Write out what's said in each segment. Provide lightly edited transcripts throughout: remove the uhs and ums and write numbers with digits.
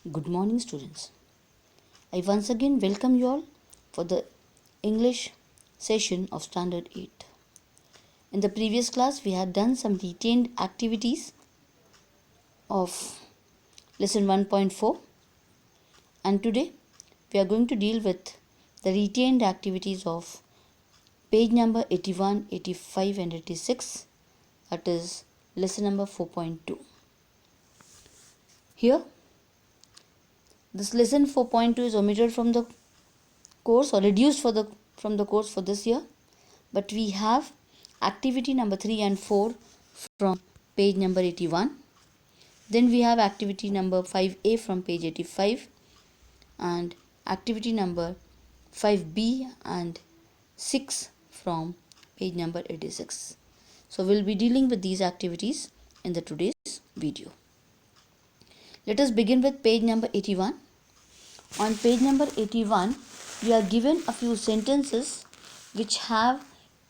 Good morning, students. I once again welcome you all for the English session of Standard 8. In the previous class, we had done some retained activities of lesson 1.4, and today we are going to deal with the retained activities of page number 81, 85 and 86, that is lesson number 4.2. Here, this lesson 4.2 is omitted from the course or reduced from the course for this year, but we have activity number 3 and 4 from page number 81. Then we have activity number 5A from page 85 and activity number 5B and 6 from page number 86. So we'll be dealing with these activities in the today's video. Let us begin with page number 81. On page number 81, we are given a few sentences which have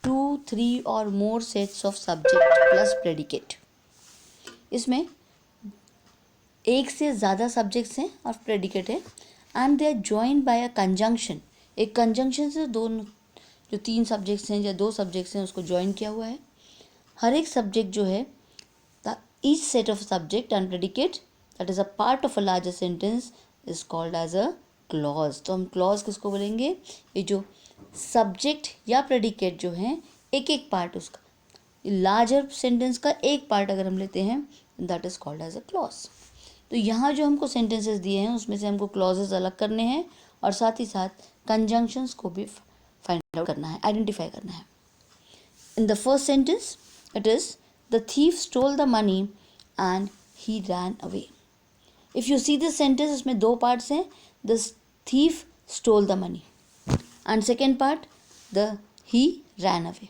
2, 3 or more sets of subject plus predicate. इसमें एक से ज़्यादा subjects हैं और predicate है and they are joined by a conjunction. एक conjunction से दोनों जो 3 सब्जेक्ट्स हैं या 2 सब्जेक्ट्स हैं उसको ज्वाइन किया हुआ है. हर एक सब्जेक्ट जो है each set of subject and predicate that is a part of a larger sentence is called as a clause. तो हम क्लॉज किसको बोलेंगे? ये जो सब्जेक्ट या प्रेडिकेट जो हैं एक एक पार्ट उसका लार्जर सेंटेंस का एक पार्ट अगर हम लेते हैं that is called as a clause. तो यहाँ जो हमको सेंटेंसेस दिए हैं उसमें से हमको क्लॉजेस अलग करने हैं और साथ ही साथ कंजंक्शंस को भी फाइंड आउट करना है, आइडेंटिफाई करना है. In the first sentence it is the thief stole the money and he ran away. If you see this sentence इसमें 2 पार्ट्स हैं. The thief stole the money and second part the he ran away.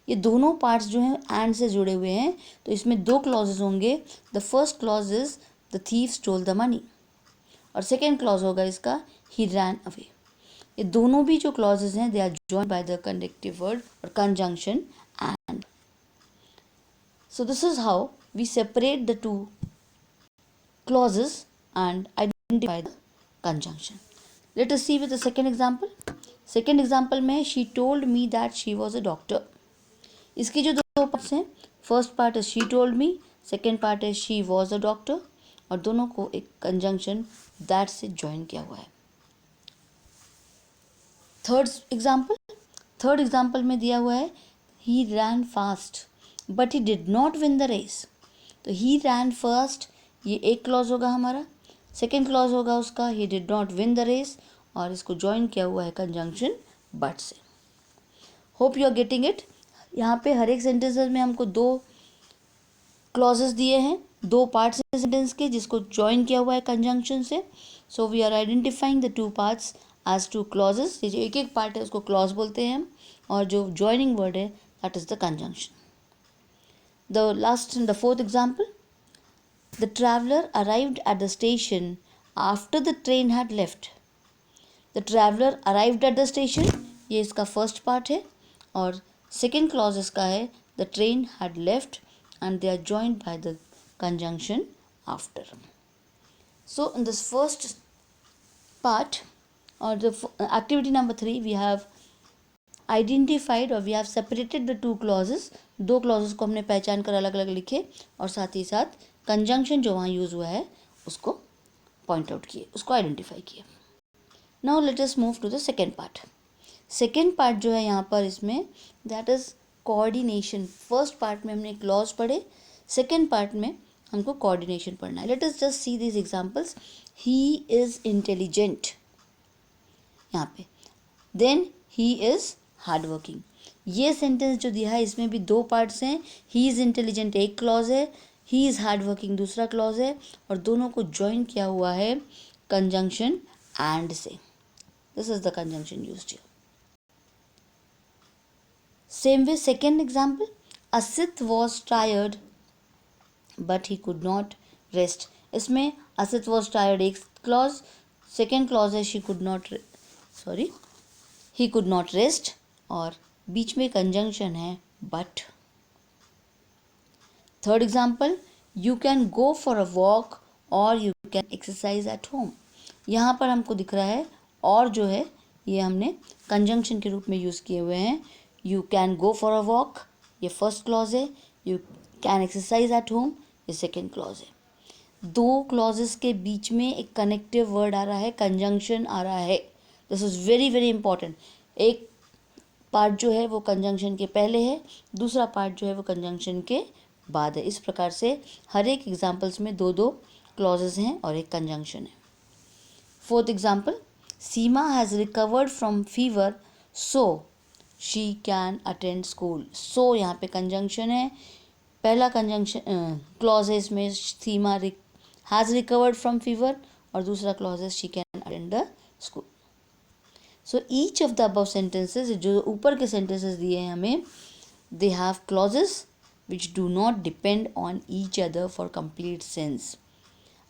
ये दोनों parts जो हैं and से जुड़े हुए हैं तो इसमें 2 क्लॉजेज होंगे. The first clause is the thief stole the money और सेकेंड क्लॉज होगा इसका ही रैन अवे. ये दोनों भी जो क्लॉजेज हैं they are joined by the connective word और conjunction and. So this is how we separate the 2 clauses and identify the conjunction. Let us see with the second example. Second example में she told me that she was a doctor. इसकी जो 2 parts हैं, first part is she told me, second part is she was a doctor और दोनों को एक conjunction that से join किया हुआ है. थर्ड एग्जाम्पल में दिया हुआ है he ran fast but he did not win the race. तो he ran first ये एक क्लॉज होगा हमारा. सेकेंड क्लॉज होगा उसका he did not win the race और इसको ज्वाइन किया हुआ है कंजंक्शन बट से. Hope you are getting it. यहाँ पे हर एक सेंटेंसेस में हमको 2 क्लॉजेस दिए हैं, 2 पार्ट्स हैं सेंटेंस के जिसको ज्वाइन किया हुआ है कंजंक्शन से. So we are identifying the 2 parts as 2 clauses. ये जो एक एक पार्ट है उसको क्लॉज बोलते हैं हम और जो ज्वाइनिंग वर्ड है that is the conjunction. The fourth example. The traveler arrived at the station after the train had left. The traveler arrived at the station, ये इसका फर्स्ट पार्ट है और सेकेंड क्लॉज इसका है the train had left and they are joined by the conjunction after. So in this first part or the activity number 3 we have identified or we have separated the 2 clauses. 2 clauses को हमने पहचान कर अलग अलग लिखे और साथ ही साथ कंजंक्शन जो वहाँ यूज़ हुआ है उसको पॉइंट आउट किए, उसको आइडेंटिफाई किए. Now let us move to the second part. Second part जो है यहाँ पर इसमें that is coordination. First part में हमने क्लॉज पढ़े, सेकेंड पार्ट में हमको कोऑर्डिनेशन पढ़ना है. Let us just see this examples. He is intelligent यहाँ पे, then he is hard working. ये सेंटेंस जो दिया है इसमें भी 2 पार्ट्स हैं. ही इज़ इंटेलिजेंट एक क्लॉज है, ही इज़ हार्ड वर्किंग दूसरा क्लॉज है और दोनों को ज्वाइन किया हुआ है कंजंक्शन एंड से. This is the conjunction used here. Same way second example. Asit was tired but he could not rest. इसमें असित वॉज टायर्ड एक क्लॉज, सेकेंड क्लॉज है she could not he could not rest और बीच में conjunction है but. Third example. You can go for a walk और you can exercise at home. यहाँ पर हमको दिख रहा है और जो है ये हमने कंजंक्शन के रूप में यूज़ किए हुए हैं। You can go for a walk, ये फर्स्ट क्लॉज है। You can exercise at home, ये सेकेंड क्लॉज है। दो क्लॉजेस के बीच में एक कनेक्टिव वर्ड आ रहा है, कंजंक्शन आ रहा है। This is very very important. एक पार्ट जो है वो कंजंक्शन के पहले है, दूसरा पार्ट जो है वो कंजंक्शन के बाद है। इस प्रकार से हर एक एग्जाम्पल्स में दो दो क्लॉजेस हैं और एक कंजंक्शन है। Fourth example, Seema has recovered from fever so she can attend school. So यहाँ पे कंजंक्शन है, पहला कंजंक्शन क्लॉज है इसमें, Seema has recovered from fever, और दूसरा क्लॉज है she can attend the school. So each of the above sentences, जो ऊपर के सेंटेंसेस दिए हैं हमें, they have clauses which do not depend on each other for complete sense.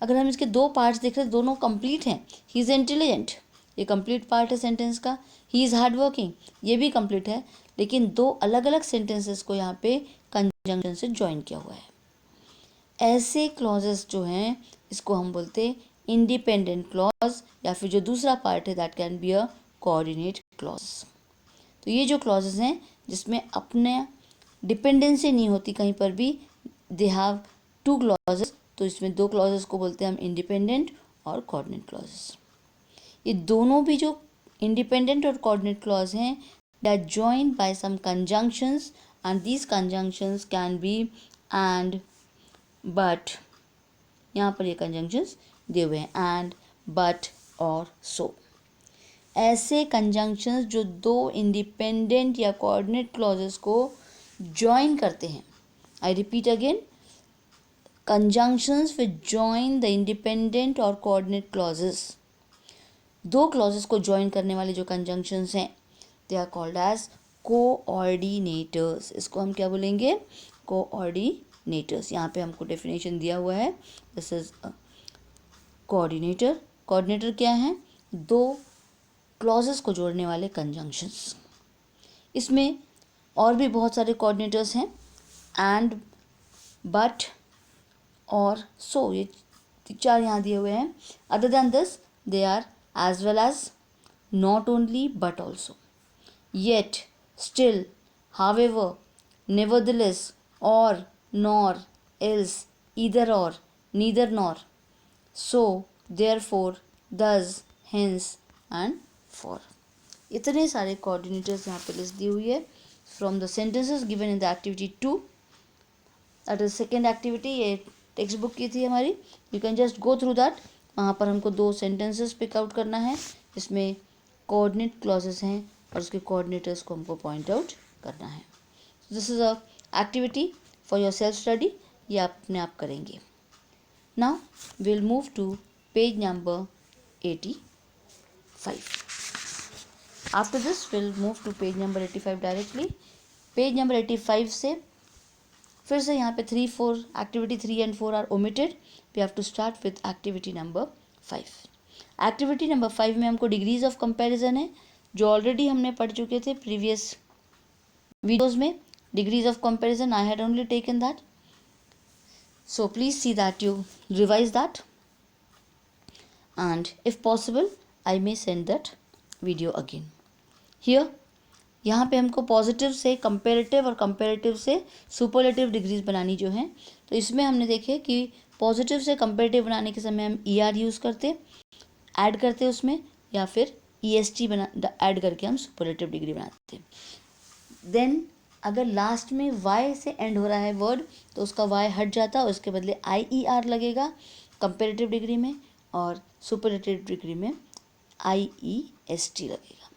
अगर हम इसके दो पार्ट्स देख रहे हैं, दोनों कंप्लीट हैं। ही इज़ इंटेलिजेंट, ये कंप्लीट पार्ट है सेंटेंस का। ही इज़ हार्ड वर्किंग, ये भी कंप्लीट है, लेकिन दो अलग अलग सेंटेंसेस को यहाँ पे कंजंक्शन से ज्वाइन किया हुआ है। ऐसे क्लॉजेस जो हैं इसको हम बोलते हैं इंडिपेंडेंट क्लॉज, या फिर जो दूसरा पार्ट है that can be a coordinate clause. तो ये जो क्लॉजेस हैं जिसमें अपने डिपेंडेंसी नहीं होती कहीं पर भी, दे हैव टू क्लॉजेस, तो इसमें दो क्लॉजेस को बोलते हैं हम इंडिपेंडेंट और कोऑर्डिनेट क्लॉजेस। ये दोनों भी जो इंडिपेंडेंट और कोऑर्डिनेट क्लॉज हैं, they are joined by some conjunctions, and these conjunctions can be and, but, यहाँ पर ये कंजंक्शंस दिए हुए हैं, एंड, बट और सो। ऐसे कंजंक्शंस जो दो इंडिपेंडेंट या कोऑर्डिनेट क्लॉजेस को ज्वाइन करते हैं। I repeat again, conjunctions which join the independent or coordinate clauses। दो क्लॉजेस को ज्वाइन करने वाले जो कंजंक्शंस हैं, they are called as coordinators. इसको हम क्या बोलेंगे? कोऑर्डिनेटर्स। यहाँ पे हमको डेफिनेशन दिया हुआ है, दिस इज कोऑर्डिनेटर। कोऑर्डिनेटर क्या है? दो क्लॉजेस को जोड़ने वाले कंजंक्शंस। इसमें और भी बहुत सारे कोऑर्डिनेटर्स हैं, एंड, बट और सो, ये चार यहाँ दिए हुए हैं। Other than this they are as well as, not only, but also, yet, still, however, nevertheless, or, nor, else, either or, neither nor, so, therefore, thus, hence and for. इतने सारे coordinators यहाँ पे लिस्ट दी हुई है from the sentences given in the activity 2, that is second activity. ये text book की थी हमारी, you can just go through that. वहाँ पर हमको दो सेंटेंसेस पिक आउट करना है, इसमें कोऑर्डिनेट क्लॉजेस हैं और उसके कोऑर्डिनेटर्स को हमको पॉइंट आउट करना है। This is a activity for your self study, ये आप अपने आप करेंगे। Now will move to page number 85। After this will move to page number 85 directly. Page number 85 से फिर से यहाँ पे 3, 4 activity 3 and 4 are omitted. We have to start with activity number 5। Activity number 5 में हमको डिग्रीज ऑफ कंपैरिजन है, जो already हमने पढ़ चुके थे प्रीवियस वीडियोज में। Degrees of comparison I had only taken that, so please see that you revise that, and if possible I may send that video again. Here यहाँ पे हमको पॉजिटिव से कंपेरेटिव और कंपेरेटिव से सुपरलेटिव डिग्रीज बनानी जो हैं, तो इसमें हमने देखे कि पॉजिटिव से कंपेरेटिव बनाने के समय हम ER यूज़ करते, ऐड करते उसमें, या फिर EST बना ऐड करके हम सुपरलेटिव डिग्री बनाते। देन अगर लास्ट में Y से एंड हो रहा है वर्ड, तो उसका Y हट जाता है और उसके बदले IER लगेगा कंपेरेटिव डिग्री में, और सुपरलेटिव डिग्री में IEST लगेगा।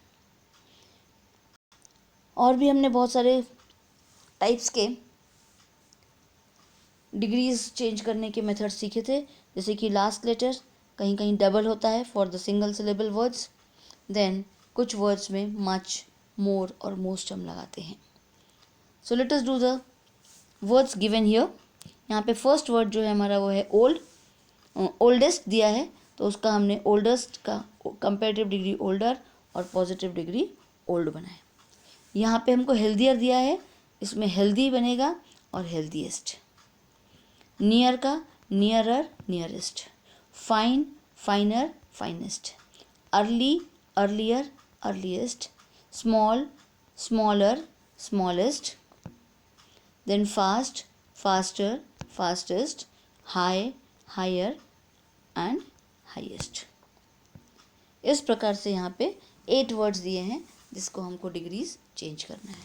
और भी हमने बहुत सारे टाइप्स के डिग्रीज चेंज करने के मेथड सीखे थे, जैसे कि लास्ट लेटर कहीं कहीं डबल होता है for the single syllable words. Then कुछ वर्ड्स में मच, मोर और मोस्ट हम लगाते हैं। So let us do the words given here. यहाँ पे फर्स्ट वर्ड जो है हमारा वो है ओल्ड। ओल्डेस्ट दिया है, तो उसका हमने ओल्डेस्ट का कंपेरेटिव डिग्री ओल्डर और पॉजिटिव डिग्री ओल्ड बनाया। यहाँ पे हमको हेल्दियर दिया है, इसमें हेल्दी बनेगा और हेल्दीएस्ट। नियर का nearer, nearest, fine, finer, finest, early, earlier, earliest, small, smaller, smallest, then fast, faster, fastest, high, higher and highest. इस प्रकार से यहाँ पे 8 वर्ड्स दिए हैं जिसको हमको डिग्रीज चेंज करना है.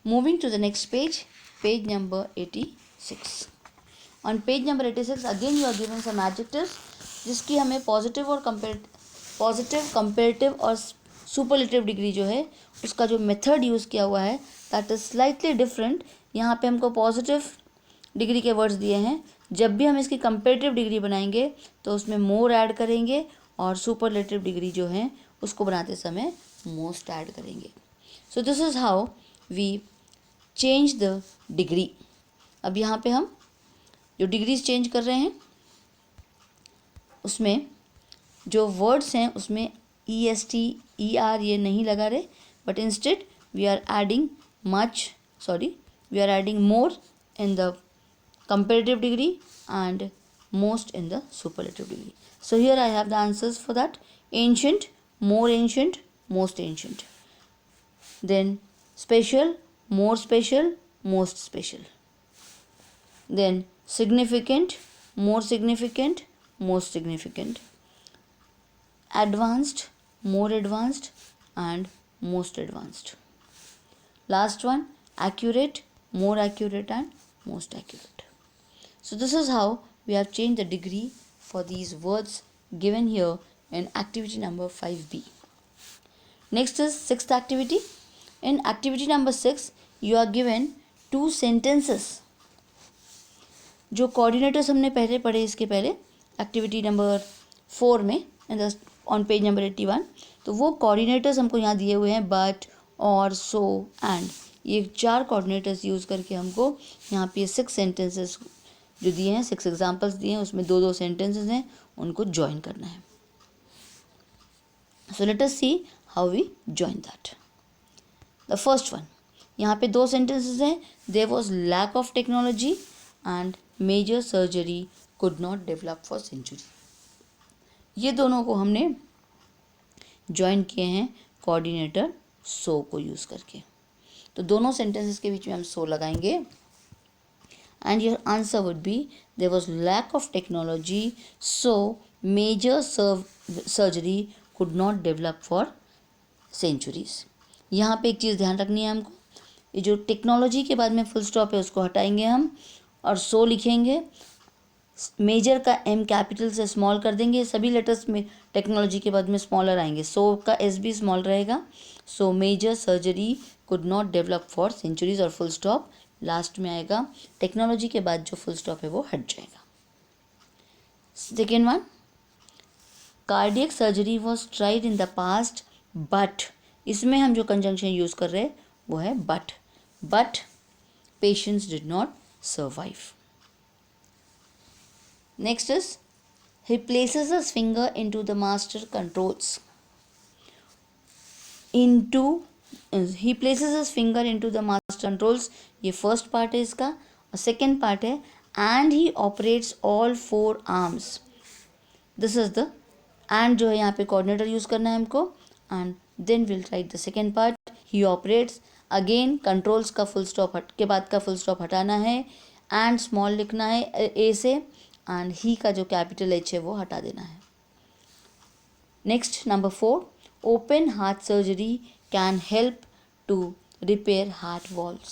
Moving to the next page, page number 86. On page number 86 again you are given some adjectives जिसकी हमें पॉजिटिव कंपेरेटिव और सुपरलेटिव डिग्री जो है उसका जो मेथड यूज़ किया हुआ है दैट इज स्लाइटली डिफरेंट. यहाँ पे हमको पॉजिटिव डिग्री के वर्ड्स दिए हैं. जब भी हम इसकी कंपेरेटिव डिग्री बनाएंगे तो उसमें मोर ऐड करेंगे और सुपरलेटिव डिग्री जो है उसको बनाते समय मोस्ट ऐड करेंगे. So this is how we change the degree. अब यहाँ पे हम जो डिग्रीज चेंज कर रहे हैं उसमें जो वर्ड्स हैं उसमें EST ER ये नहीं लगा रहे, but instead we are adding more in the comparative degree and most in the superlative degree. So here I have the answers for that. Ancient, more ancient, most ancient. Then special, more special, most special. Then significant, more significant, most significant. Advanced, more advanced and most advanced. Last one, accurate, more accurate and most accurate. So this is how we have changed the degree for these words given here in activity number 5B. Next is sixth activity. In activity number 6, you are given 2 sentences. जो coordinators हमने पहले पढ़े इसके पहले activity number 4 में on page number 81, तो वो coordinators हमको यहाँ दिए हुए हैं but, or, so, and. ये 4 coordinators यूज़ करके हमको यहाँ पे 6 sentences जो दिए हैं 6 एग्जाम्पल्स दिए हैं उसमें 2 सेंटेंसेस हैं उनको ज्वाइन करना है. So let us see how we join that. The first one, यहाँ पे 2 सेंटेंसेस हैं. There was lack of technology and major surgery could not develop for century. ये दोनों को हमने ज्वाइन किए हैं कोऑर्डिनेटर सो को यूज़ करके. तो दोनों सेंटेंसेस के बीच में हम सो लगाएंगे. And your answer would be there was lack of technology, so major surgery could not develop for centuries. यहाँ पे एक चीज़ ध्यान रखनी है हमको, ये जो टेक्नोलॉजी के बाद में फुल स्टॉप है उसको हटाएंगे हम और सो लिखेंगे. मेजर का M कैपिटल से स्मॉल कर देंगे. सभी लेटर्स में टेक्नोलॉजी के बाद में स्मॉलर आएंगे. सो का S भी स्मॉल रहेगा. So major surgery could not develop for centuries और फुल स्टॉप लास्ट में आएगा. टेक्नोलॉजी के बाद जो फुल स्टॉप है वो हट जाएगा. Second one, cardiac surgery was tried in the past but, इसमें हम जो कंजंक्शन यूज़ कर रहे हैं वो है but patients did not survive. Next is he places his finger into the master controls. He places his finger into the master controls. ये first part है इसका. और सेकेंड पार्ट है and he operates all 4 arms. This is the and जो है यहाँ पे coordinator use करना है हमको. and then we'll write the second part. he operates, again controls का फुल स्टॉप के बाद का फुल स्टॉप हटाना है. and स्मॉल लिखना है A से and he का जो कैपिटल H है वो हटा देना है. Next number 4, open heart surgery can help to repair heart valves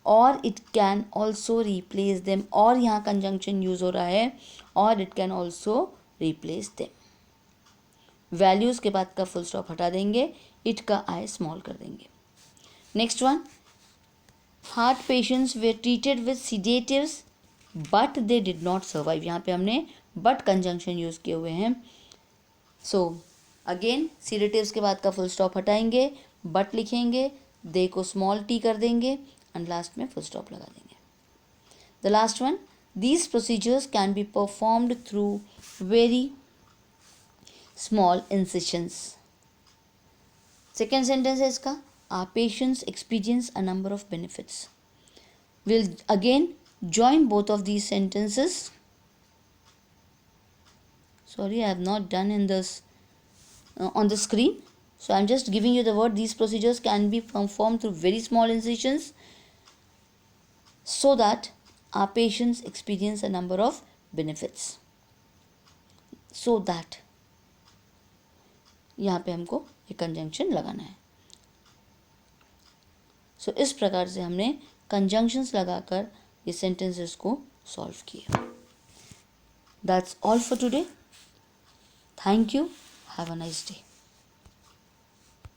or it can also replace them. और यहाँ कंजंक्शन यूज़ हो रहा है और it can also replace them. Values के बाद का फुल स्टॉप हटा देंगे. it का I स्मॉल कर देंगे. Next one, heart patients way treated with sedatives but they did not survive. यहाँ पे हमने बट कंजंक्शन यूज़ किए हुए हैं. सो अगेन सीडेटिव्स के बाद का फुल स्टॉप हटाएंगे, बट लिखेंगे, दे को स्मॉल टी कर देंगे एंड लास्ट में फुल स्टॉप लगा देंगे. The last one, these procedures can be performed through very small incisions. Second sentence है इसका, our patients experience a number of benefits. Will again join both of these sentences. Sorry, I have not done in this on the screen, so I'm just giving you the word. These procedures can be performed through very small incisions so that our patients experience a number of benefits. So that यहाँ पे हमको एक conjunction लगाना है. सो इस प्रकार से हमने कंजंक्शंस लगाकर ये सेंटेंसेस को सॉल्व किया. That's all for today. Thank you. Have a nice day.